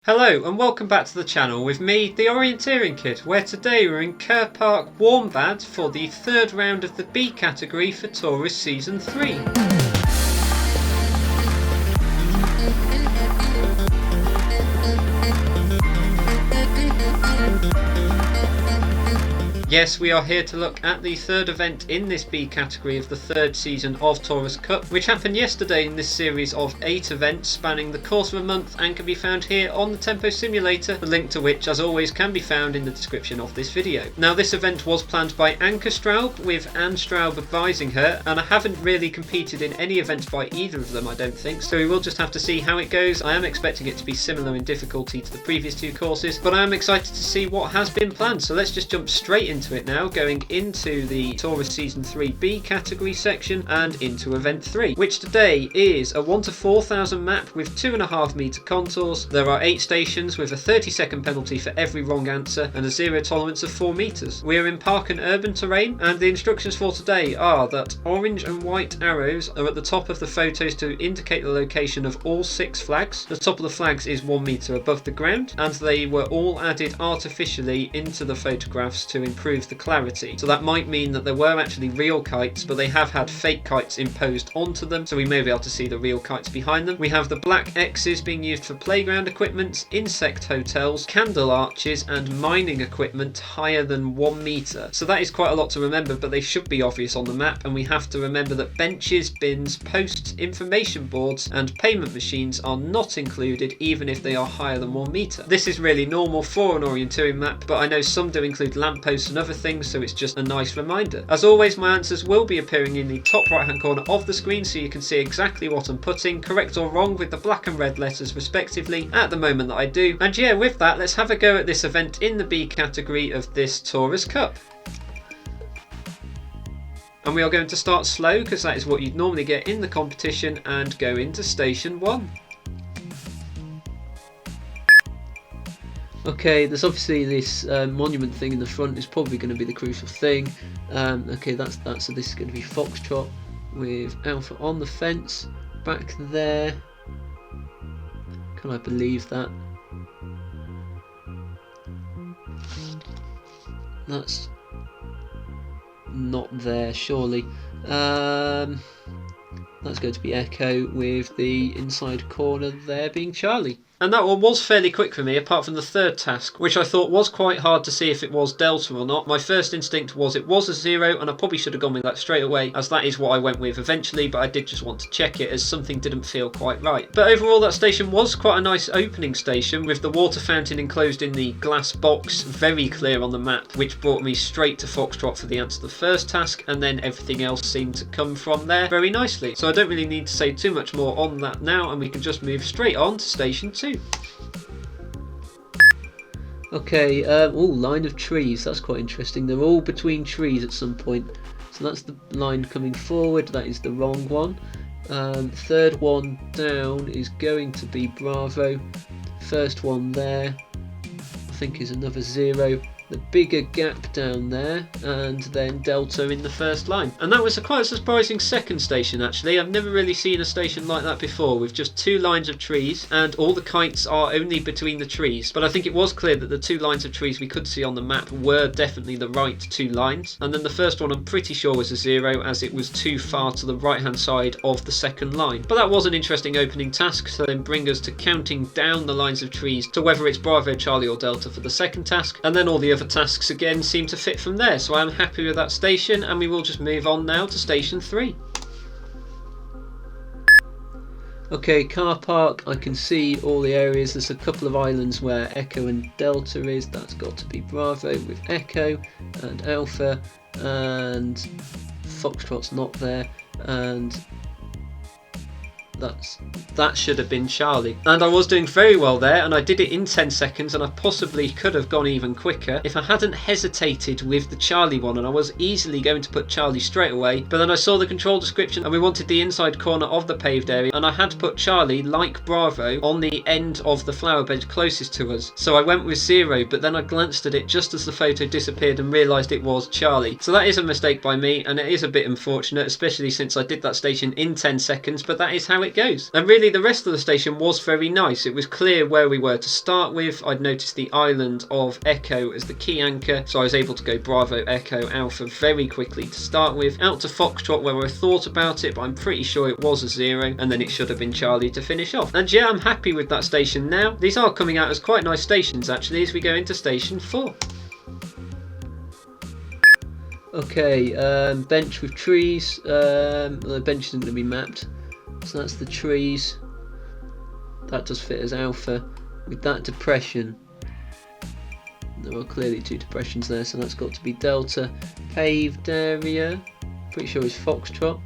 Hello and welcome back to the channel with me, the Orienteering Kid, where today we're in Ker Park Warmbad for the third round of the B category for Taurus Season 3. Yes, we are here to look at the third event in this B category of the third season of Taurus Cup, which happened yesterday in this series of 8 events spanning the course of a month and can be found here on the Tempo Simulator, the link to which as always can be found in the description of this video. Now this event was planned by Anke Straub with Anne Straub advising her, and I haven't really competed in any events by either of them I don't think, so we will just have to see how it goes. I am expecting it to be similar in difficulty to the previous 2 courses, but I am excited to see what has been planned, so let's just jump straight into it now, going into the Taurus Season 3 B category section and into Event 3, which today is a 1 to 4,000 map with 2.5 metre contours. There are 8 stations with a 30-second penalty for every wrong answer and a zero tolerance of 4 metres. We are in park and urban terrain, and the instructions for today are that orange and white arrows are at the top of the photos to indicate the location of all 6 flags. The top of the flags is 1 metre above the ground, and they were all added artificially into the photographs to improve the clarity. So that might mean that there were actually real kites, but they have had fake kites imposed onto them, so we may be able to see the real kites behind them. We have the black X's being used for playground equipment, insect hotels, candle arches and mining equipment higher than 1 metre. So that is quite a lot to remember, but they should be obvious on the map, and we have to remember that benches, bins, posts, information boards and payment machines are not included even if they are higher than 1 metre. This is really normal for an orienteering map, but I know some do include lampposts and other things, so it's just a nice reminder. As always, my answers will be appearing in the top right hand corner of the screen so you can see exactly what I'm putting, correct or wrong, with the black and red letters respectively at the moment that I do. And yeah, with that, let's have a go at this event in the B category of this Taurus Cup. And we are going to start slow because that is what you'd normally get in the competition, and go into Station 1. Okay, there's obviously this monument thing in the front is probably going to be the crucial thing. Okay, so this is going to be Foxtrot with Alpha on the fence back there. Can I believe that? That's not there, surely. That's going to be Echo with the inside corner there being Charlie. And that one was fairly quick for me, apart from the third task, which I thought was quite hard to see if it was Delta or not. My first instinct was it was a 0, and I probably should have gone with that straight away, as that is what I went with eventually, but I did just want to check it as something didn't feel quite right. But overall, that station was quite a nice opening station, with the water fountain enclosed in the glass box very clear on the map, which brought me straight to Foxtrot for the answer to the first task, and then everything else seemed to come from there very nicely. So I don't really need to say too much more on that now, and we can just move straight on to Station 2. Okay, line of trees, that's quite interesting. They're all between trees at some point. So that's the line coming forward, that is the wrong one. Third one down is going to be Bravo. First one there, I think, is another 0. The bigger gap down there, and then Delta in the first line. And that was a quite surprising second station actually. I've never really seen a station like that before, with just 2 lines of trees and all the kites are only between the trees. But I think it was clear that the 2 lines of trees we could see on the map were definitely the right 2 lines. And then the first one I'm pretty sure was a 0, as it was too far to the right hand side of the second line. But that was an interesting opening task, so then bring us to counting down the lines of trees to whether it's Bravo, Charlie or Delta for the second task, and then all the other tasks again seem to fit from there, so I'm happy with that station, and we will just move on now to Station 3. Okay, car park, I can see all the areas. There's a couple of islands where Echo and Delta is, that's got to be Bravo with Echo and Alpha, and Foxtrot's not there, and that should have been Charlie. And I was doing very well there, and I did it in 10 seconds, and I possibly could have gone even quicker if I hadn't hesitated with the Charlie one, and I was easily going to put Charlie straight away, but then I saw the control description and we wanted the inside corner of the paved area, and I had put Charlie, like Bravo, on the end of the flower bed closest to us. So I went with 0, but then I glanced at it just as the photo disappeared and realised it was Charlie. So that is a mistake by me, and it is a bit unfortunate, especially since I did that station in 10 seconds, but that is how it it goes. And really the rest of the station was very nice. It was clear where we were to start with. I'd noticed the island of Echo as the key anchor, so I was able to go Bravo, Echo, Alpha very quickly to start with. Out to Foxtrot where I thought about it, but I'm pretty sure it was a 0, and then it should have been Charlie to finish off. And yeah, I'm happy with that station now. These are coming out as quite nice stations actually as we go into station 4. Okay, bench with trees. The bench isn't going to be mapped, so that's the trees. That does fit as Alpha. With that depression, there are clearly 2 depressions there, so that's got to be Delta. Paved area, pretty sure it's Foxtrot.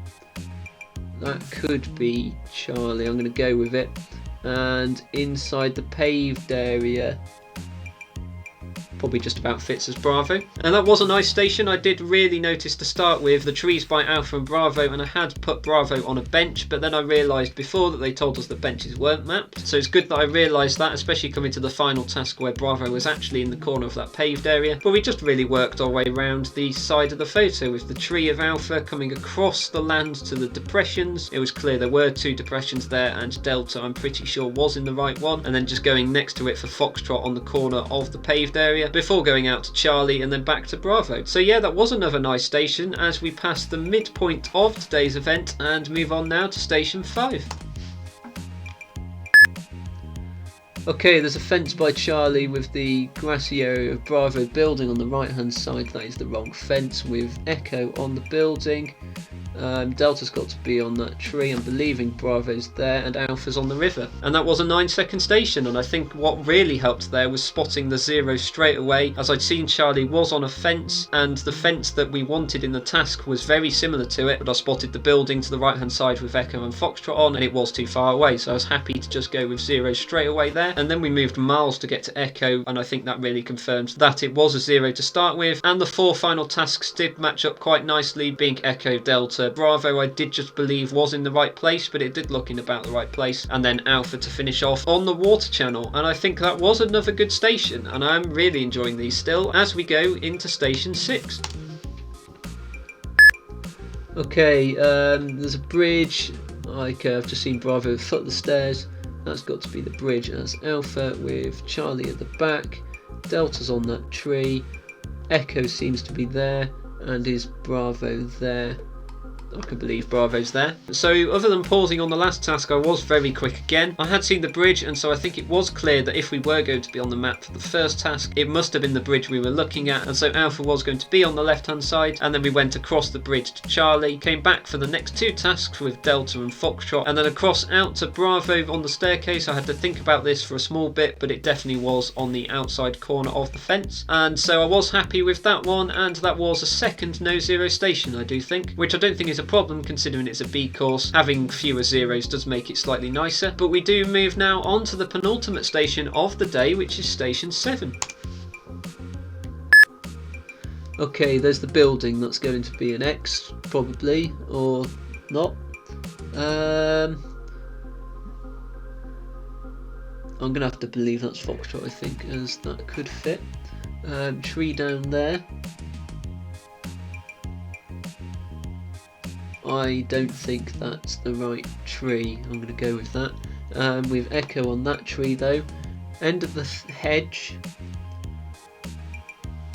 That could be Charlie, I'm going to go with it. And inside the paved area, probably just about fits as Bravo. And that was a nice station. I did really notice to start with the trees by Alpha and Bravo, and I had put Bravo on a bench, but then I realised before that they told us the benches weren't mapped. So it's good that I realised that, especially coming to the final task where Bravo was actually in the corner of that paved area. But we just really worked our way around the side of the photo with the tree of Alpha coming across the land to the depressions. It was clear there were 2 depressions there, and Delta I'm pretty sure was in the right one, and then just going next to it for Foxtrot on the corner of the paved area, before going out to Charlie and then back to Bravo. So yeah, that was another nice station as we pass the midpoint of today's event and move on now to station 5. Okay, there's a fence by Charlie with the grassy area of Bravo building on the right hand side. That is the wrong fence with Echo on the building. Delta's got to be on that tree. I'm believing Bravo's there and Alpha's on the river. And that was a 9-second station, and I think what really helped there was spotting the 0 straight away, as I'd seen Charlie was on a fence, and the fence that we wanted in the task was very similar to it, but I spotted the building to the right hand side with Echo and Foxtrot on, and it was too far away, so I was happy to just go with 0 straight away there. And then we moved miles to get to Echo, and I think that really confirmed that it was a 0 to start with. And the 4 final tasks did match up quite nicely, being Echo, Delta, Bravo I did just believe was in the right place, but it did look in about the right place, and then Alpha to finish off on the water channel. And I think that was another good station, and I'm really enjoying these still as we go into station 6. Okay, there's a bridge. I've just seen Bravo foot the stairs. That's got to be the bridge. That's Alpha with Charlie at the back. Delta's on that tree. Echo seems to be there, and is Bravo there? I can believe Bravo's there. So other than pausing on the last task, I was very quick again. I had seen the bridge, and so I think it was clear that if we were going to be on the map for the first task, it must have been the bridge we were looking at, and so Alpha was going to be on the left hand side, and then we went across the bridge to Charlie, came back for the next 2 tasks with Delta and Foxtrot, and then across out to Bravo on the staircase. I had to think about this for a small bit, but it definitely was on the outside corner of the fence, and so I was happy with that one, and that was a second no 0 station, I do think, which I don't think is a problem considering it's a B course. Having fewer 0s does make it slightly nicer. But we do move now on to the penultimate station of the day, which is station 7. Okay, there's the building. That's going to be an X probably, or not. I'm gonna have to believe that's Foxtrot, I think, as that could fit. Tree down there. I don't think that's the right tree. I'm going to go with that. With Echo on that tree though. End of the hedge.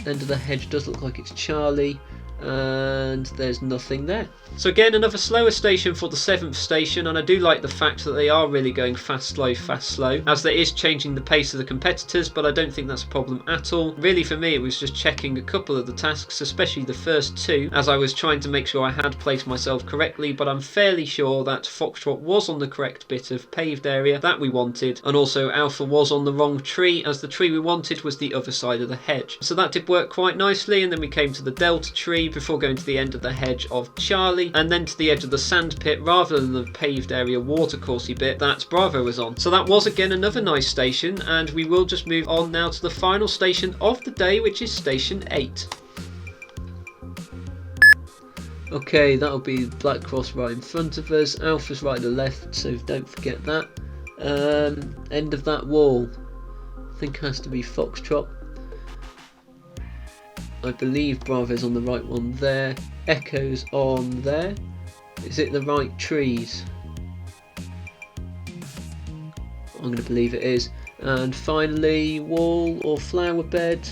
End of the hedge does look like it's Charlie, and there's nothing there. So again, another slower station for the 7th station, and I do like the fact that they are really going fast slow, as there is changing the pace of the competitors, but I don't think that's a problem at all. Really for me it was just checking a couple of the tasks, especially the first 2, as I was trying to make sure I had placed myself correctly, but I'm fairly sure that Foxtrot was on the correct bit of paved area that we wanted, and also Alpha was on the wrong tree, as the tree we wanted was the other side of the hedge. So that did work quite nicely, and then we came to the Delta tree before going to the end of the hedge of Charlie, and then to the edge of the sand pit rather than the paved area watercoursey bit that Bravo was on. So that was again another nice station, and we will just move on now to the final station of the day, which is station 8. Okay, that'll be Black Cross right in front of us, Alpha's right to the left, so don't forget that. End of that wall, I think has to be Foxtrot. I believe Bravo's on the right one there. Echo's on there. Is it the right trees? I'm going to believe it is. And finally, wall or flower bed.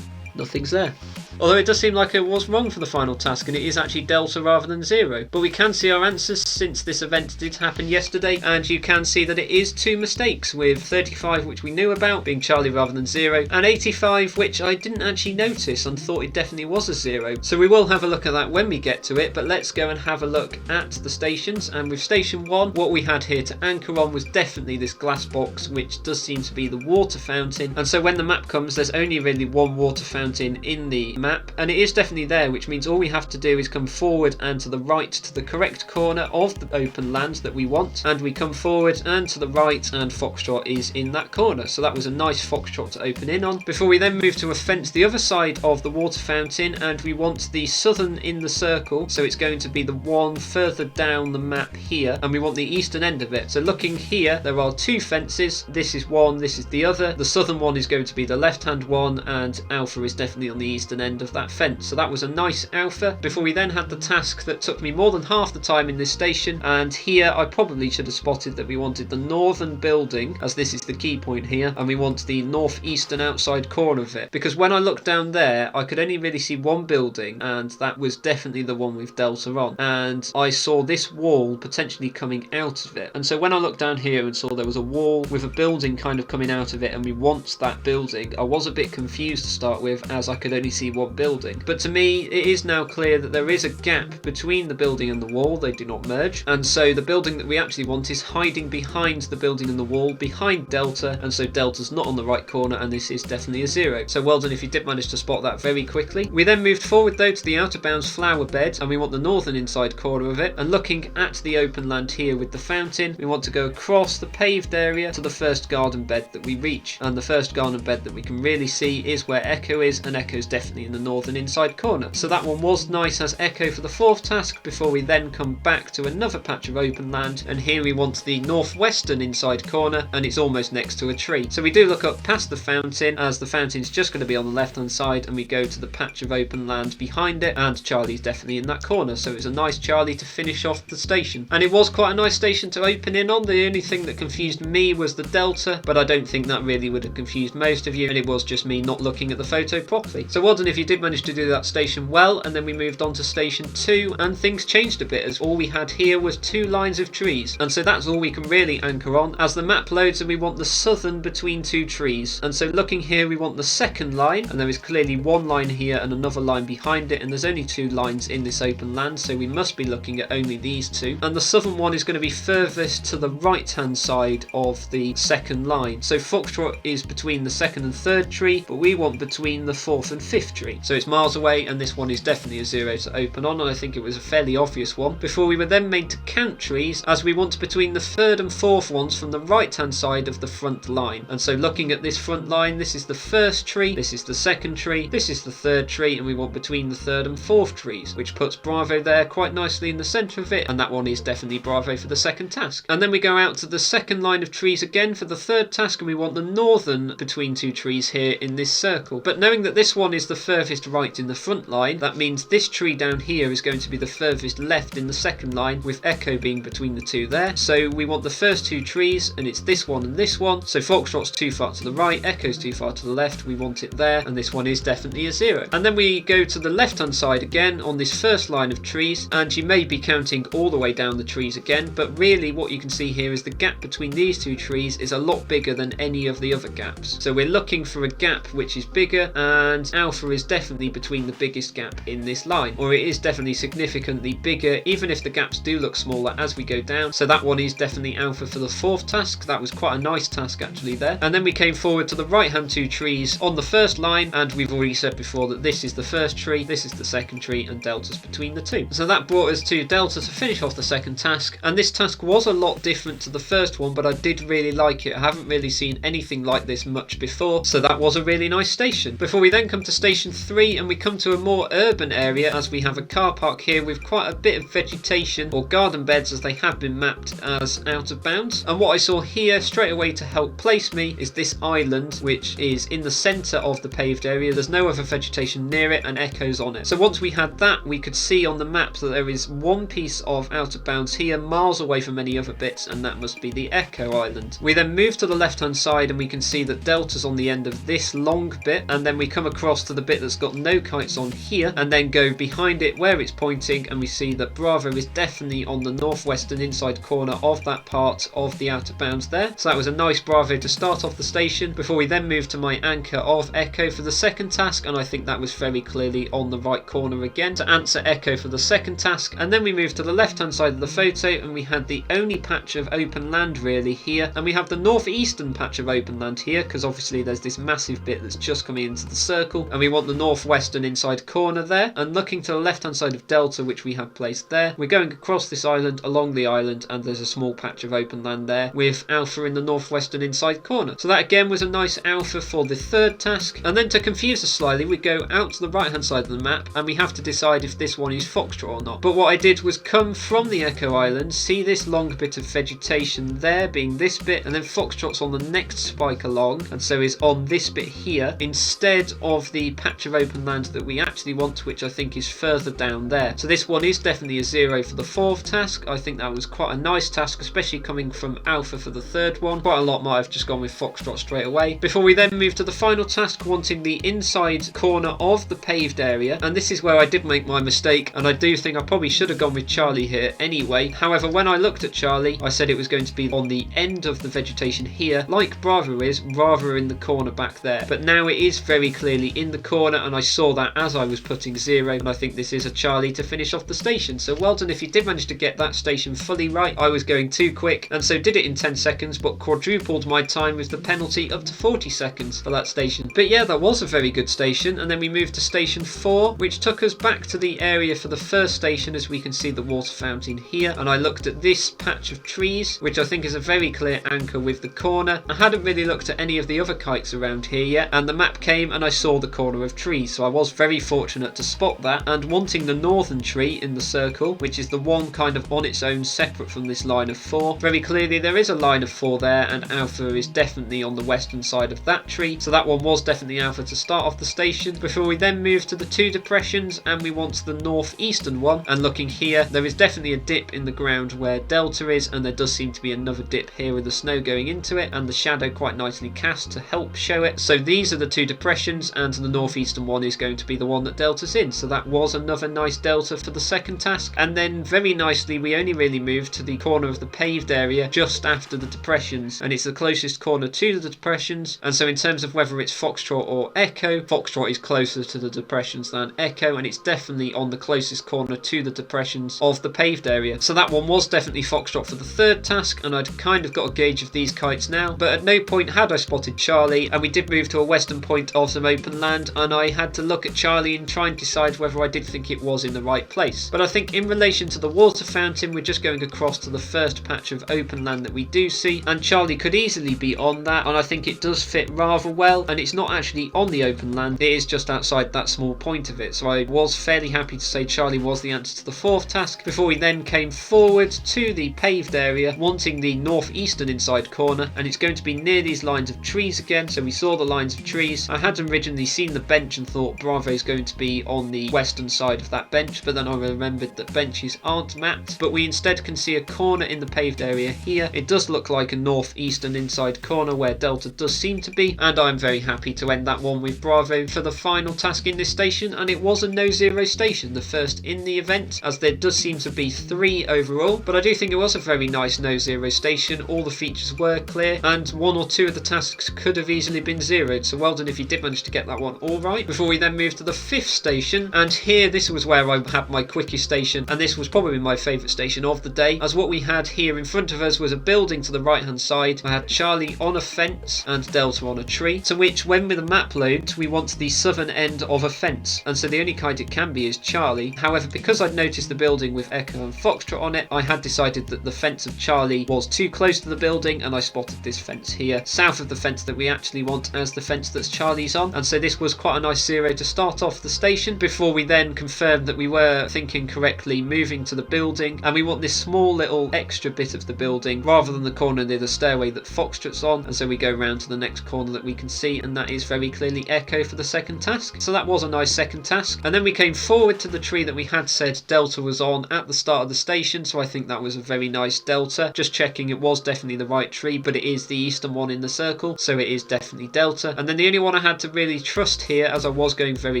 Nothing's there. Although it does seem like I was wrong for the final task and it is actually delta rather than 0. But we can see our answers since this event did happen yesterday, and you can see that it is 2 mistakes, with 35 which we knew about being Charlie rather than 0, and 85 which I didn't actually notice and thought it definitely was a 0. So we will have a look at that when we get to it, but let's go and have a look at the stations. And with station 1, what we had here to anchor on was definitely this glass box, which does seem to be the water fountain. And so when the map comes, there's only really one water fountain in the map, and it is definitely there, which means all we have to do is come forward and to the right to the correct corner of the open land that we want, and we come forward and to the right, and Foxtrot is in that corner. So that was a nice Foxtrot to open in on, before we then move to a fence the other side of the water fountain, and we want the southern in the circle, so it's going to be the one further down the map here, and we want the eastern end of it. So looking here, there are 2 fences. This is one, this is the other. The southern one is going to be the left hand one, and Alpha is definitely on the eastern end of that fence. So that was a nice Alpha, before we then had the task that took me more than half the time in this station, and here I probably should have spotted that we wanted the northern building, as this is the key point here, and we want the northeastern outside corner of it, because when I looked down there I could only really see one building, and that was definitely the one with delta on, and I saw this wall potentially coming out of it. And so when I looked down here and saw there was a wall with a building kind of coming out of it and we want that building, I was a bit confused to start with, as I could only see one building. But to me it is now clear that there is a gap between the building and the wall. They do not merge, and so the building that we actually want is hiding behind the building and the wall, behind delta, and so delta's not on the right corner, and this is definitely a 0. So well done if you did manage to spot that very quickly. We then moved forward though to the outer bounds flower bed, and we want the northern inside corner of it, and looking at the open land here with the fountain, we want to go across the paved area to the first garden bed that we reach, and the first garden bed that we can really see is where Echo is, and Echo's definitely in the northern inside corner. So that one was nice as Echo for the 4th task, before we then come back to another patch of open land, and here we want the northwestern inside corner, and it's almost next to a tree. So we do look up past the fountain, as the fountain's just going to be on the left hand side, and we go to the patch of open land behind it, and Charlie's definitely in that corner. So it was a nice Charlie to finish off the station, and it was quite a nice station to open in on. The only thing that confused me was the delta, but I don't think that really would have confused most of you, and it was just me not looking at the photo properly. So well done if you did manage to do that station well. And then we moved on to station 2, and things changed a bit, as all we had here was 2 lines of trees, and so that's all we can really anchor on as the map loads, and we want the southern between 2 trees. And so looking here, we want the second line, and there is clearly one line here and another line behind it, and there's only 2 lines in this open land, so we must be looking at only these 2. And the southern one is going to be furthest to the right hand side of the second line. So Foxtrot is between the 2nd and 3rd tree, but we want between the 4th and 5th tree, so it's miles away, and this one is definitely a 0 to open on, and I think it was a fairly obvious one. Before we were then made to count trees, as we want between the 3rd and 4th ones from the right hand side of the front line. And so looking at this front line, this is the 1st tree, this is the 2nd tree, this is the 3rd tree, and we want between the 3rd and 4th trees, which puts Bravo there quite nicely in the centre of it, and that one is definitely Bravo for the 2nd task. And then we go out to the 2nd line of trees again for the 3rd task, and we want the northern between 2 trees here in this circle. But knowing that this one is the furthest right in the front line, that means this tree down here is going to be the furthest left in the 2nd line, with Echo being between the 2 there. So we want the first 2 trees, and it's this one and this one. So Foxtrot's too far to the right, Echo's too far to the left, we want it there, and this one is definitely a 0. And then we go to the left hand side again on this first line of trees, and you may be counting all the way down the trees again, but really what you can see here is the gap between these 2 trees is a lot bigger than any of the other gaps. So we're looking for a gap which is bigger, and Alpha is definitely between the biggest gap in this line, or it is definitely significantly bigger, even if the gaps do look smaller as we go down. So that one is definitely Alpha for the 4th task. That was quite a nice task actually there. And then we came forward to the right hand 2 trees on the first line, and we've already said before that this is the 1st tree, this is the 2nd tree, and Delta's between the 2. So that brought us to Delta to finish off the 2nd task, and this task was a lot different to the first one, but I did really like it. I haven't really seen anything like this much before, so that was a really nice station. Before we then come to station 3 and we come to a more urban area, as we have a car park here with quite a bit of vegetation, or garden beds as they have been mapped as out of bounds. And what I saw here straight away to help place me is this island, which is in the centre of the paved area. There's no other vegetation near it and Echo's on it. So once we had that, we could see on the map that there is one piece of out of bounds here, miles away from any other bits, and that must be the Echo Island. We then move to the left hand side and we can see that Delta's on the end of this long bit, and then we come across to the bit that's got no kites on here, and then go behind it where it's pointing, and we see that Bravo is definitely on the northwestern inside corner of that part of the out of bounds there. So that was a nice Bravo to start off the station, before we then move to my anchor of Echo for the second task, and I think that was very clearly on the right corner again to answer Echo for the second task. And then we move to the left hand side of the photo and we had the only patch of open land really here, and we have the northeastern patch of open land here because obviously there's this massive bit that's just coming into the circle, and we want the northwestern inside corner there. And looking to the left hand side of Delta, which we have placed there, we're going across this island, along the island, and there's a small patch of open land there with Alpha in the northwestern inside corner. So that again was a nice Alpha for the third task. And then to confuse us slightly, we go out to the right hand side of the map and we have to decide if this one is Foxtrot or not. But what I did was come from the Echo Island, see this long bit of vegetation there being this bit, and then Foxtrot's on the next spike along and so is on this bit here instead of the patch of open land that we actually want, which I think is further down there. So this one is definitely a 0 for the fourth task. I think that was quite a nice task, especially coming from Alpha for the third one. Quite a lot might have just gone with Foxtrot straight away. Before we then move to the final task, wanting the inside corner of the paved area, and this is where I did make my mistake, and I do think I probably should have gone with Charlie here anyway. However, when I looked at Charlie, I said it was going to be on the end of the vegetation here, like Bravo is, rather in the corner back there. But now it is very clearly in the corner, and I saw that as I was putting 0, and I think this is a Charlie to finish off the station. So well done if you did manage to get that station fully right. I was going too quick, and so did it in 10 seconds, but quadrupled my time with the penalty up to 40 seconds for that station. But yeah, that was a very good station. And then we moved to station 4, which took us back to the area for the first station, as we can see the water fountain here. And I looked at this patch of trees, which I think is a very clear anchor with the corner. I hadn't really looked at any of the other kites around here yet, and the map came and I saw the corner of trees, so I was very fortunate to spot that. And wanting the northern tree in the circle, which is the one kind of on its own separate from this line of 4, very clearly there is a line of 4 there, and Alpha is definitely on the western side of that tree, so that one was definitely Alpha to start off the station. Before we then move to the 2 depressions, and we want the northeastern one, and looking here there is definitely a dip in the ground where Delta is, and there does seem to be another dip here with the snow going into it and the shadow quite nicely cast to help show it. So these are the 2 depressions, and the northeastern one is going to be the one that Delta's in, so that was another nice Delta for the second task. And then very nicely we only really moved to the corner of the paved area just after the depressions, and it's the closest corner to the depressions, and so in terms of whether it's Foxtrot or Echo, Foxtrot is closer to the depressions than Echo, and it's definitely on the closest corner to the depressions of the paved area. So that one was definitely Foxtrot for the third task, and I'd kind of got a gauge of these kites now, but at no point had I spotted Charlie. And we did move to a western point of some open land, and I had to look at Charlie and try and decide whether I did think it was in the right place. But I think in relation to the water fountain, we're just going across to the first patch of open land that we do see, and Charlie could easily be on that, and I think it does fit rather well, and it's not actually on the open land, it is just outside that small point of it. So I was fairly happy to say Charlie was the answer to the fourth task. Before we then came forward to the paved area, wanting the northeastern inside corner, and it's going to be near these lines of trees again. So we saw the lines of trees. I had originally seen the bench and thought Bravo's going to be on the western side of that bench, but then I remembered that benches aren't mapped, but we instead can see a corner in the paved area here. It does look like a northeastern inside corner where Delta does seem to be, and I'm very happy to end that one with Bravo for the final task in this station. And it was a no-0 station, the first in the event, as there does seem to be 3 overall, but I do think it was a very nice no-0 station. All the features were clear, and 1 or 2 of the tasks could have easily been zeroed, so well done if you did manage to get that one all right. Before we then move to the 5th station, and here this was where I had my quickest station, and this was probably my favourite station of the day, as what we had here in front of us was a building to the right hand side. I had Charlie on a fence and Delta on a tree, to which when with the map loads we want the southern end of a fence, and so the only kite it can be is Charlie. However, because I'd noticed the building with Echo and Foxtrot on it, I had decided that the fence of Charlie was too close to the building, and I spotted this fence here south of the fence that we actually want as the fence that's Charlie's on, and so this was quite a nice 0 to start off the station before we then confirmed that we were thinking correctly, moving to the building, and we want this small little extra bit of the building rather than the corner near the stairway that Foxtrot's on, and so we go round to the next corner that we can see, and that is very clearly Echo for the second task. So that was a nice second task, and then we came forward to the tree that we had said Delta was on at the start of the station, so I think that was a very nice Delta. Just checking, it was definitely the right tree, but it is the eastern one in the circle, so it is definitely Delta. And then the only one I had to really trust here, as I was going very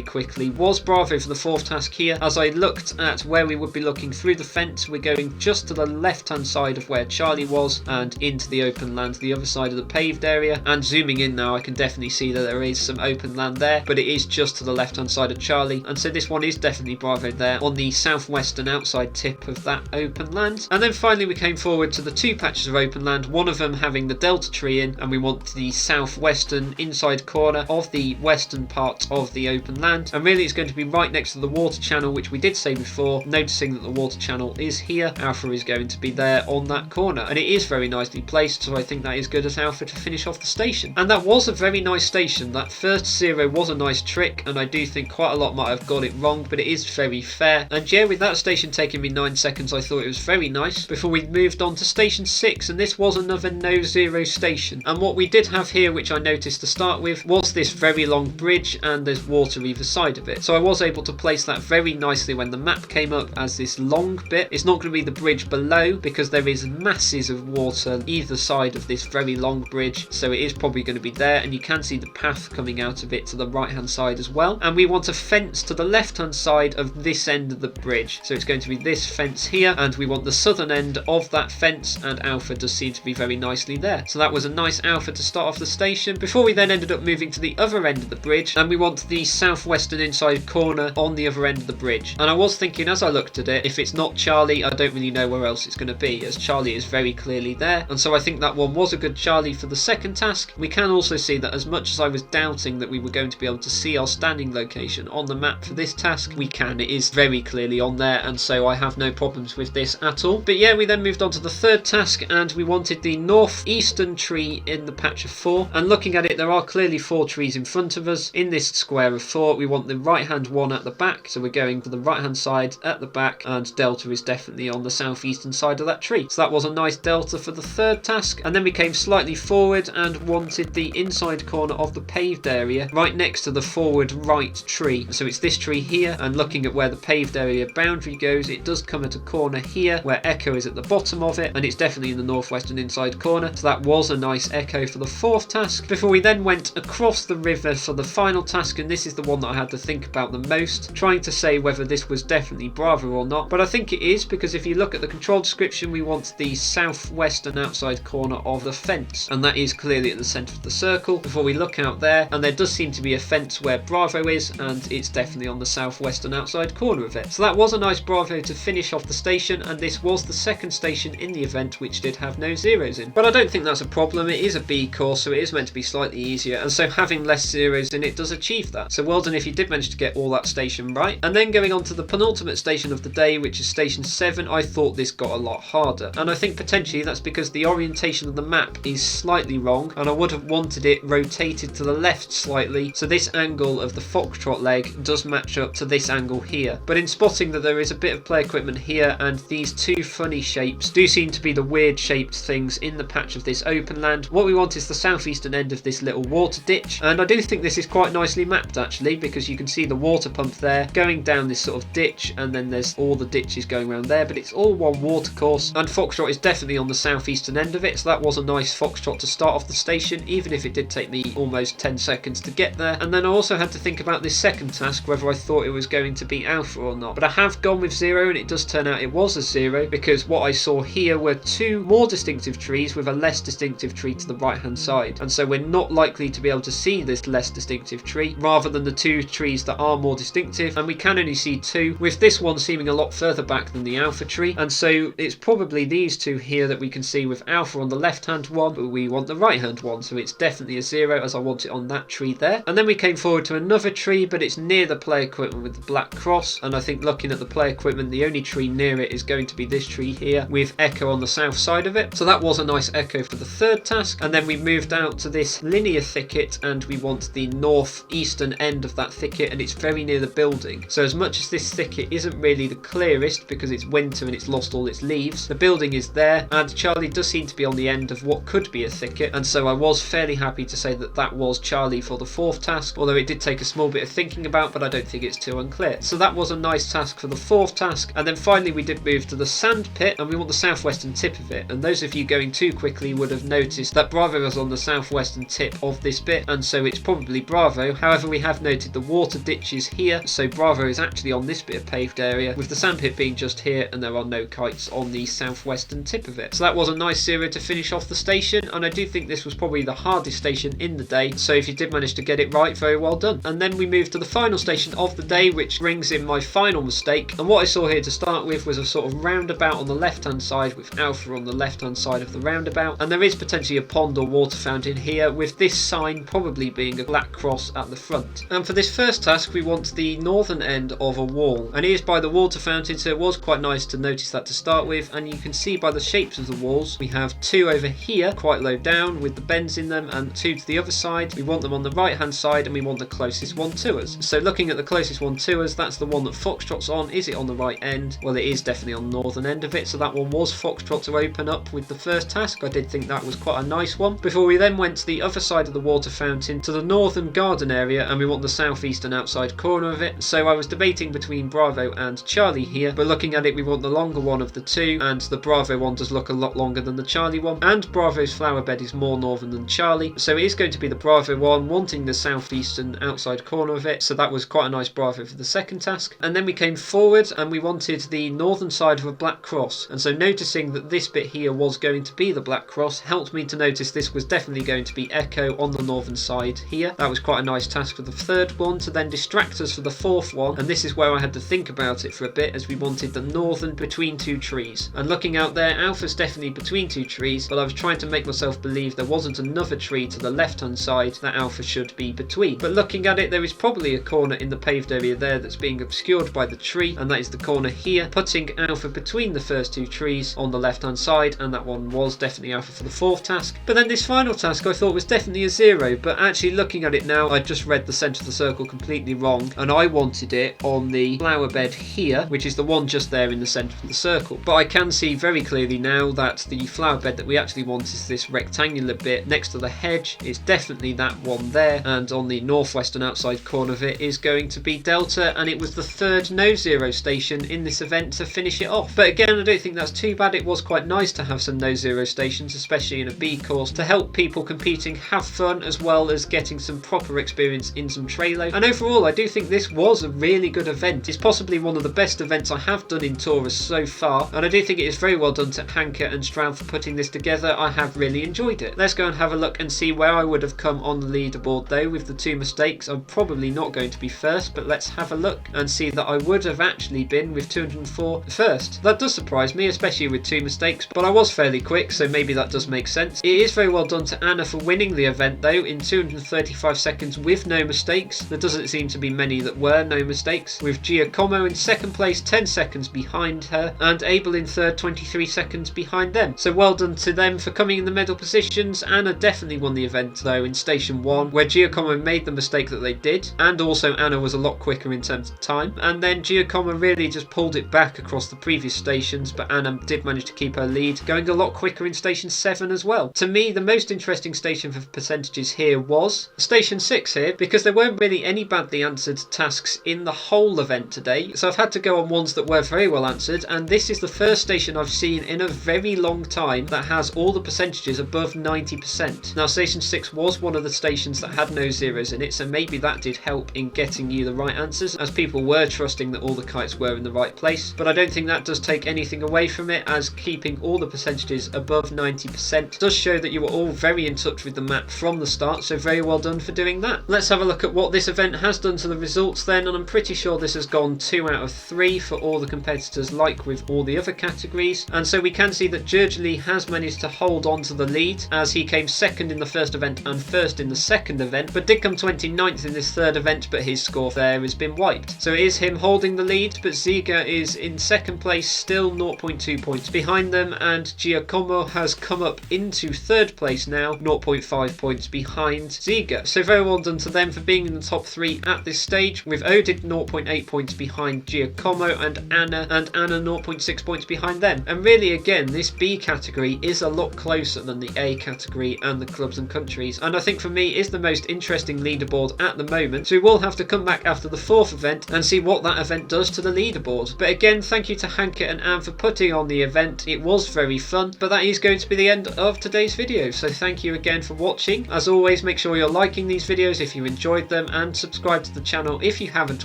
quickly, was Bravo for the fourth task here. As I looked at where we would be looking through the fence, we're going just to the left hand side of where Charlie was and into the open land, the other side of the paved area. And zooming in now, I can definitely see that there is some open land there, but it is just to the left hand side of Charlie, and so this one is definitely Bravo there on the southwestern outside tip of that open land. And then finally we came forward to the two patches of open land, one of them having the Delta tree in, and we want the southwestern inside corner of the western part of the open land, and really it's going to be right next to the water channel, which we did say before. Noticing that the water channel is here, Alpha is going to be there on that corner, and it is very nicely placed, so I think that is good as Alpha to finish off the station. And that was a very nice station. That first 0 was a nice trick, and I do think quite a lot might have got it wrong, but it is very fair. And yeah, with that station taking me 9 seconds, I thought it was very nice. Before we moved on to station 6, and this was another no 0 station. And what we did have here, which I noticed to start with, was this very long bridge, and there's water either side of it. So I was able to place that very nicely when the map came up as this long bit. It's not going to be the bridge below because there is masses of water either side of this very long bridge, so it is probably going to be there, and you can see the path coming out of it to the right hand side as well. And we want a fence to the left hand side of this end of the bridge, so it's going to be this fence here, and we want the southern end of that fence, and Alpha does seem to be very nicely there. So that was a nice Alpha to start off the station, before we then ended up moving to the other end of the bridge, and we want the southwestern inside corner on the other end of the bridge. And I was thinking as I looked at it, if it's not Charlie, I don't really know where else it's going to be, as Charlie is very clearly there, and so I think that one was a good Charlie for the second task. We can also see that as much as I was doubting that we were going to be able to see our standing location on the map for this task, we can. It is very clearly on there, and so I have no problems with this at all. But yeah, we then moved on to the third task, and we wanted the northeastern tree in the patch of 4, and looking at it, there are clearly 4 trees in front of us. In this square of 4, we want the right hand one at the back, so we're going to the right hand side at the back, and Delta is definitely on the southeastern side of that tree. So that was a nice Delta for the third task. And then we came slightly forward and wanted the inside corner of the paved area right next to the forward right tree. So it's this tree here, and looking at where the paved area boundary goes, it does come at a corner here where Echo is at the bottom of it, and it's definitely in the northwestern inside corner. So that was a nice Echo for the fourth task, before we then went across the river for the final task, and this is the one that I had to think about the most, trying to say whether this was definitely Bravo or not. But I think it is, because if you look at the control description, we want the southwestern outside corner of the fence, and that is clearly at the centre of the circle. Before we look out there, and there does seem to be a fence where Bravo is, and it's definitely on the southwestern outside corner of it. So that was a nice Bravo to finish off the station, and this was the second station in the event which did have no 0s in. But I don't think that's a problem. It is a B course, so it is meant to be slightly easier, and so having less 0s in it does achieve that. So well done if you did manage to get all that station right. And then going on to the penultimate station of the day, which is station 7, I thought this got a lot harder, and I think potentially that's because the orientation of the map is slightly wrong, and I would have wanted it rotated to the left slightly, so this angle of the Foxtrot leg does match up to this angle here. But in spotting that there is a bit of play equipment here, and these two funny shapes do seem to be the weird shaped things in the patch of this open land, what we want is the southeastern end of this little water ditch. And I do think this is quite nicely mapped actually, because you can see the water pump there going down this sort of ditch, and then there's all the ditches going around there, but it's all one water course, and Foxtrot is definitely on the southeastern end of it. So that was a nice Foxtrot to start off the station, even if it did take me almost 10 seconds to get there. And then I also had to think about this second task, whether I thought it was going to be Alpha or not, but I have gone with 0, and it does turn out it was a 0, because what I saw here were 2 more distinctive trees with a less distinctive tree to the right hand side, and so we're not likely to be able to see this less distinctive tree rather than the 2 trees that are more distinctive, and we can only see 2, with this one seeming a lot further back than the Alpha tree. And so it's probably these 2 here that we can see, with Alpha on the left hand one, but we want the right hand one, so it's definitely a 0 as I want it on that tree there. And then we came forward to another tree, but it's near the play equipment with the black cross, and I think looking at the play equipment, the only tree near it is going to be this tree here with Echo on the south side of it. So that was a nice Echo for the third task. And then we moved out to this linear thicket, and we want the northeast eastern end of that thicket, and it's very near the building. So as much as this thicket isn't really the clearest because it's winter and it's lost all its leaves, the building is there, and Charlie does seem to be on the end of what could be a thicket, and so I was fairly happy to say that that was Charlie for the 4th task, although it did take a small bit of thinking about, but I don't think it's too unclear. So that was a nice task for the 4th task, and then finally we did move to the sand pit, and we want the southwestern tip of it. And those of you going too quickly would have noticed that Bravo is on the southwestern tip of this bit, and so it's probably Bravo. However, we have noted the water ditch is here, so Bravo is actually on this bit of paved area, with the sand pit being just here, and there are no kites on the southwestern tip of it. So that was a nice 0 to finish off the station, and I do think this was probably the hardest station in the day, so if you did manage to get it right, very well done. And then we moved to the final station of the day, which brings in my final mistake. And what I saw here to start with was a sort of roundabout on the left hand side with Alpha on the left hand side of the roundabout, and there is potentially a pond or water fountain here, with this sign probably being a black cross at the front. And for this first task we want the northern end of a wall, and it is by the water fountain, so it was quite nice to notice that to start with. And you can see by the shapes of the walls, we have 2 over here quite low down with the bends in them, and 2 to the other side. We want them on the right hand side, and we want the closest one to us. So looking at the closest one to us, that's the one that Foxtrot's on. Is it on the right end? Well, it is definitely on the northern end of it, so that one was Foxtrot to open up with the first task. I did think that was quite a nice one. Before we then went to the other side of the water fountain to the northern garden area, and we want the southeastern outside corner of it. So I was debating between Bravo and Charlie here, but looking at it, we want the longer one of the two, and the Bravo one does look a lot longer than the Charlie one, and Bravo's flower bed is more northern than Charlie, so it is going to be the Bravo one wanting the southeastern outside corner of it. So that was quite a nice Bravo for the second task. And then we came forward and we wanted the northern side of a black cross, and so noticing that this bit here was going to be the black cross helped me to notice this was definitely going to be Echo on the northern side here. That was quite a nice task for the third one, to then distract us for the fourth one, and this is where I had to think about it for a bit, as we wanted the northern between 2 trees. And looking out there, Alpha's definitely between 2 trees, but I was trying to make myself believe there wasn't another tree to the left hand side that Alpha should be between. But looking at it, there is probably a corner in the paved area there that's being obscured by the tree, and that is the corner here, putting Alpha between the first 2 trees on the left hand side, and that one was definitely Alpha for the 4th task. But then this final task I thought was definitely a 0, but actually looking at it now, I just read the centre of the circle completely wrong, and I wanted it on the flower bed here, which is the one just there in the centre of the circle. But I can see very clearly now that the flower bed that we actually want is this rectangular bit next to the hedge. It's definitely that one there, and on the northwestern outside corner of it is going to be Delta, and it was the 3rd no 0 station in this event to finish it off. But again, I don't think that's too bad. It was quite nice to have some no 0 stations, especially in a B course, to help people competing have fun as well as getting some proper experience in some Trelo. And overall, I do think this was a really good event. It's possibly one of the best events I have done in Taurus so far, and I do think it is very well done to Hanker and Stroud for putting this together. I have really enjoyed it. Let's go and have a look and see where I would have come on the leaderboard though with the 2 mistakes. I'm probably not going to be first, but let's have a look and see that I would have actually been with 204 first. That does surprise me, especially with 2 mistakes, but I was fairly quick, so maybe that does make sense. It is very well done to Anna for winning the event though in 235 seconds with no mistakes. There doesn't seem to be many that were no mistakes, with Giacomo in 2nd place 10 seconds behind her, and Abel in 3rd 23 seconds behind them. So well done to them for coming in the medal positions. Anna definitely won the event though in station 1, where Giacomo made the mistake that they did, and also Anna was a lot quicker in terms of time, and then Giacomo really just pulled it back across the previous stations, but Anna did manage to keep her lead, going a lot quicker in station 7 as well. To me, the most interesting station for percentages here was station 6 here, because there weren't really any badly answered tasks in the whole event today, so I've had to go on ones that were very well answered, and this is the first station I've seen in a very long time that has all the percentages above 90%. Now station 6 was one of the stations that had no zeros in it, so maybe that did help in getting you the right answers, as people were trusting that all the kites were in the right place. But I don't think that does take anything away from it, as keeping all the percentages above 90% does show that you were all very in touch with the map from the start, so very well done for doing that. Let's have a look at what this event has done to the results then, and I'm pretty sure this has gone 2 out of 3 for all the competitors, like with all the other categories. And so we can see that Jurgely has managed to hold on to the lead, as he came 2nd in the first event and 1st in the second event, but did come 29th in this third event, but his score there has been wiped. So it is him holding the lead, but Ziga is in 2nd place, still 0.2 points behind them, and Giacomo has come up into 3rd place now, 0.5 points behind Ziga. So very well done done to them for being in the top 3 at this stage, with Odin 0.8 points behind Giacomo and Anna 0.6 points behind them. And really again, this B category is a lot closer than the A category and the clubs and countries, and I think for me is the most interesting leaderboard at the moment, so we will have to come back after the 4th event and see what that event does to the leaderboard. But again, thank you to Hankett and Anne for putting on the event. It was very fun, but that is going to be the end of today's video, so thank you again for watching. As always, make sure you're liking these videos if you enjoyed them, and subscribe to the channel if you haven't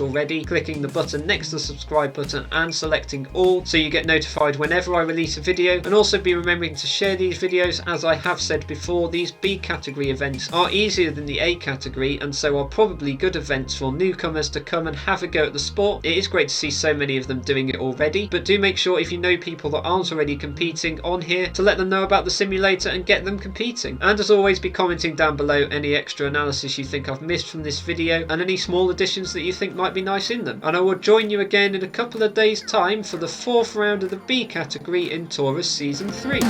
already, clicking the button next to the subscribe button and selecting all so you get notified whenever I release a video. And also be remembering to share these videos. As I have said before, these B category events are easier than the A category, and so are probably good events for newcomers to come and have a go at the sport. It is great to see so many of them doing it already, but do make sure if you know people that aren't already competing on here to let them know about the simulator and get them competing. And as always, be commenting down below any extra analysis you think I've missed from this video and any small additions that you think might be nice in them. And I will join you again in a couple of days time for the 4th round of the B category in Taurus Season 3.